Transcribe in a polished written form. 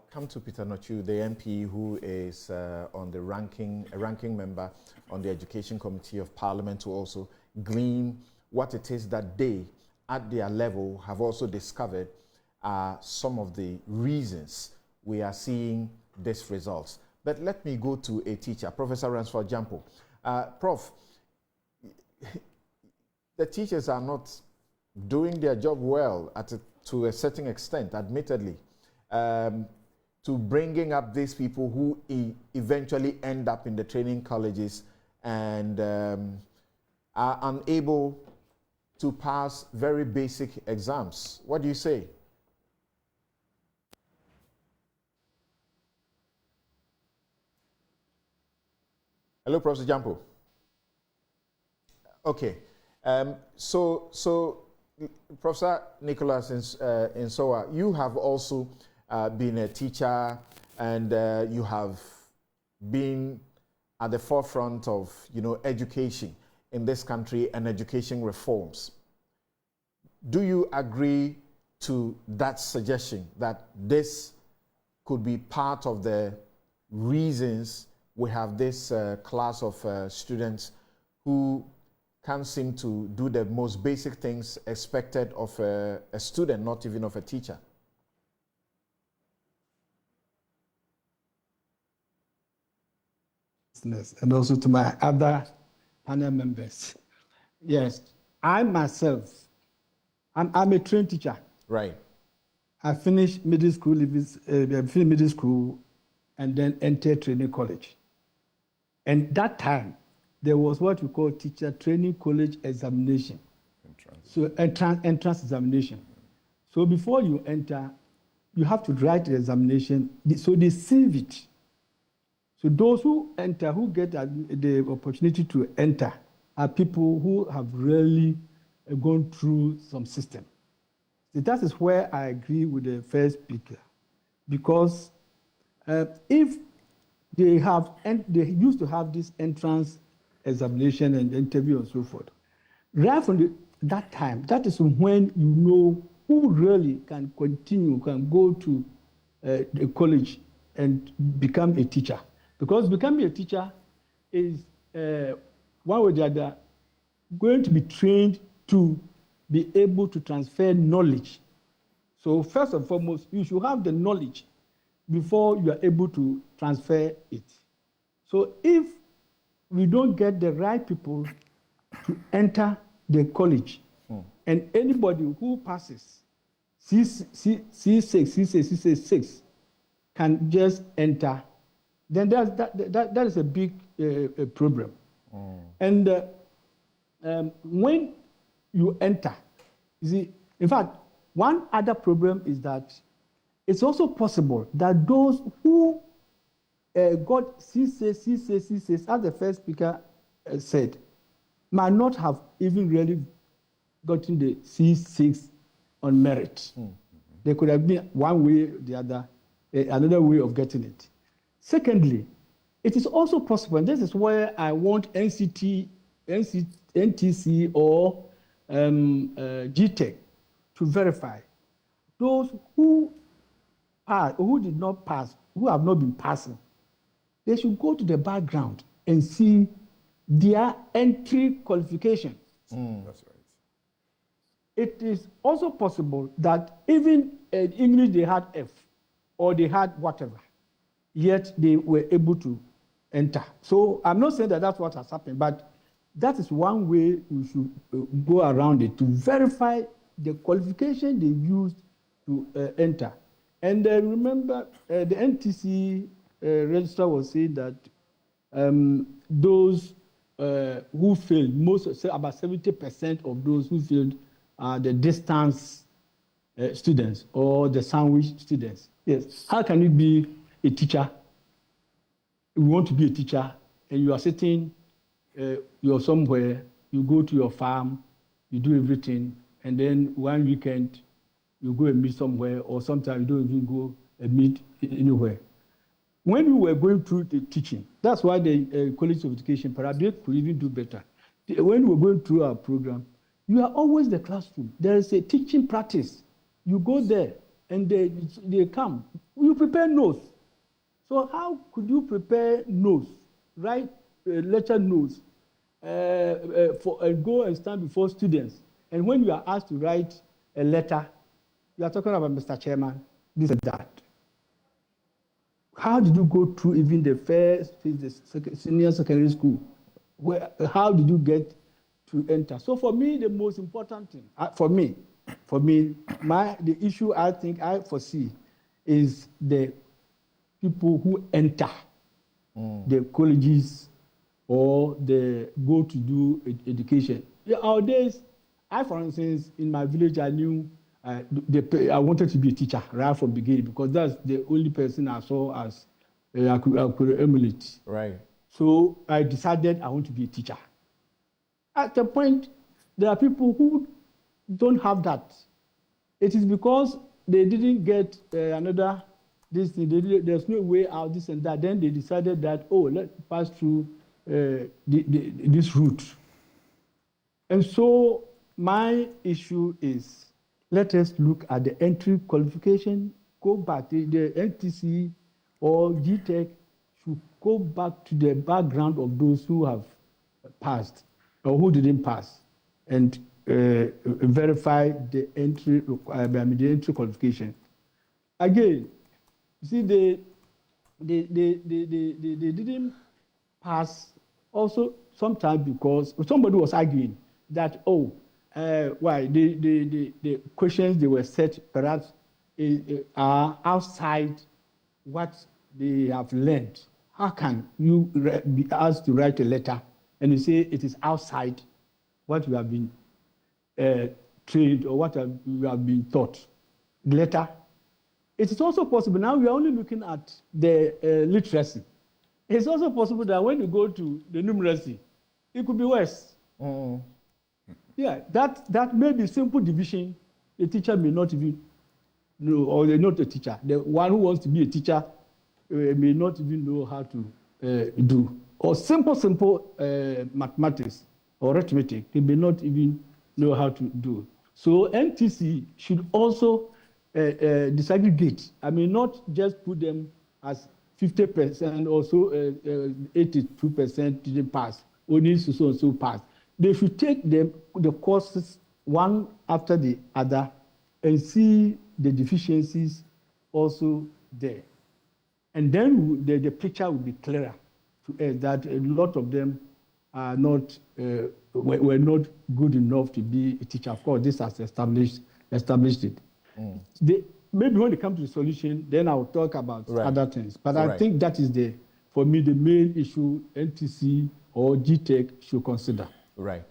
come to Peter Nochu, the MP who is on the ranking member on the Education Committee of Parliament, to also glean what it is that they, at their level, have also discovered are some of the reasons we are seeing these results. But let me go to a teacher, Professor Nsowah-Nuamah. Prof, the teachers are not doing their job well to a certain extent, admittedly, to bringing up these people who eventually end up in the training colleges and are unable to pass very basic exams. What do you say? Hello, Professor Jampo. Okay. So Professor Nicholas Nsowah, you have also been a teacher, and you have been at the forefront of, education in this country and education reforms. Do you agree to that suggestion that this could be part of the reasons we have this class of students who can't seem to do the most basic things expected of a student, not even of a teacher? And also to my other panel members. Yes, I myself, I'm a trained teacher. Right. I finished middle school, and then entered training college. And that time, there was what we call teacher training college examination. So entrance examination. So before you enter, you have to write the examination. So they save it. So those who enter, who get the opportunity to enter, are people who have really gone through some system. So that is where I agree with the first speaker, because if they used to have this entrance examination and interview and so forth, right from that time, that is when you know who really can continue, can go to the college and become a teacher. Because becoming a teacher is, one way or the other, going to be trained to be able to transfer knowledge. So first and foremost, you should have the knowledge before you are able to transfer it. So if we don't get the right people to enter the college, and anybody who passes C6 can just enter, then that is a big problem. And when you enter, you see, in fact, one other problem is that it's also possible that those who got C6, as the first speaker said, might not have even really gotten the C6 on merit. There could have been one way or the other, another way of getting it. Secondly, it is also possible, and this is where I want NTC or GTEC to verify those who passed or who did not pass, who have not been passing. They should go to the background and see their entry qualification. That's right. It is also possible that even in English they had F or they had whatever, yet they were able to enter. So I'm not saying that that's what has happened, but that is one way we should go around it, to verify the qualification they used to enter. And remember, the NTC registrar was saying that those who failed, about 70% of those who failed are the distance students or the sandwich students. Yes. How can you be a teacher? You want to be a teacher, and you are sitting, you're somewhere, you go to your farm, you do everything, and then one weekend you go and meet somewhere, or sometimes you don't even go and meet anywhere. When we were going through the teaching, that's why the College of Education, perhaps they could even do better. When we were going through our program, you are always the classroom. There is a teaching practice. You go there, and they come. You prepare notes. So how could you prepare notes, write lecture notes, go and stand before students? And when you are asked to write a letter, you are talking about Mr. Chairman, this and that. How did you go through even the first phase, the senior secondary school? How did you get to enter? So for me, the most important thing, the issue I think I foresee is the people who enter the colleges or the go to do education. Nowadays, for instance, in my village, I knew I wanted to be a teacher right from the beginning because that's the only person I saw as I could emulate. Right. So I decided I want to be a teacher. At the point, there are people who don't have that. It is because they didn't get another this thing. There's no way out, this and that. Then they decided that, let's pass through this route. And so my issue is, let us look at the entry qualification, go back. The NTC or GTech should go back to the background of those who have passed or who didn't pass and verify the entry qualification. Again, you see, they didn't pass also sometimes because somebody was arguing that, why the questions they were set perhaps are outside what they have learned. How can you be asked to write a letter and you say it is outside what you have been trained or what you have been taught? Letter. It is also possible, now we are only looking at the literacy. It's also possible that when you go to the numeracy, it could be worse. Yeah, that may be simple division. The teacher may not even know, or they're not a teacher. The one who wants to be a teacher may not even know how to do. Or simple mathematics or arithmetic, they may not even know how to do. So NTC should also disaggregate. I mean, not just put them as 50% or so, 82% didn't pass, only so and so pass. They should take the courses one after the other and see the deficiencies also there. And then the picture will be clearer to us that a lot of them are not, were not good enough to be a teacher. Of course, this has established it. Maybe when it comes to the solution, then I'll talk about other things. But I think that is for me, the main issue NTC or GTech should consider. Right.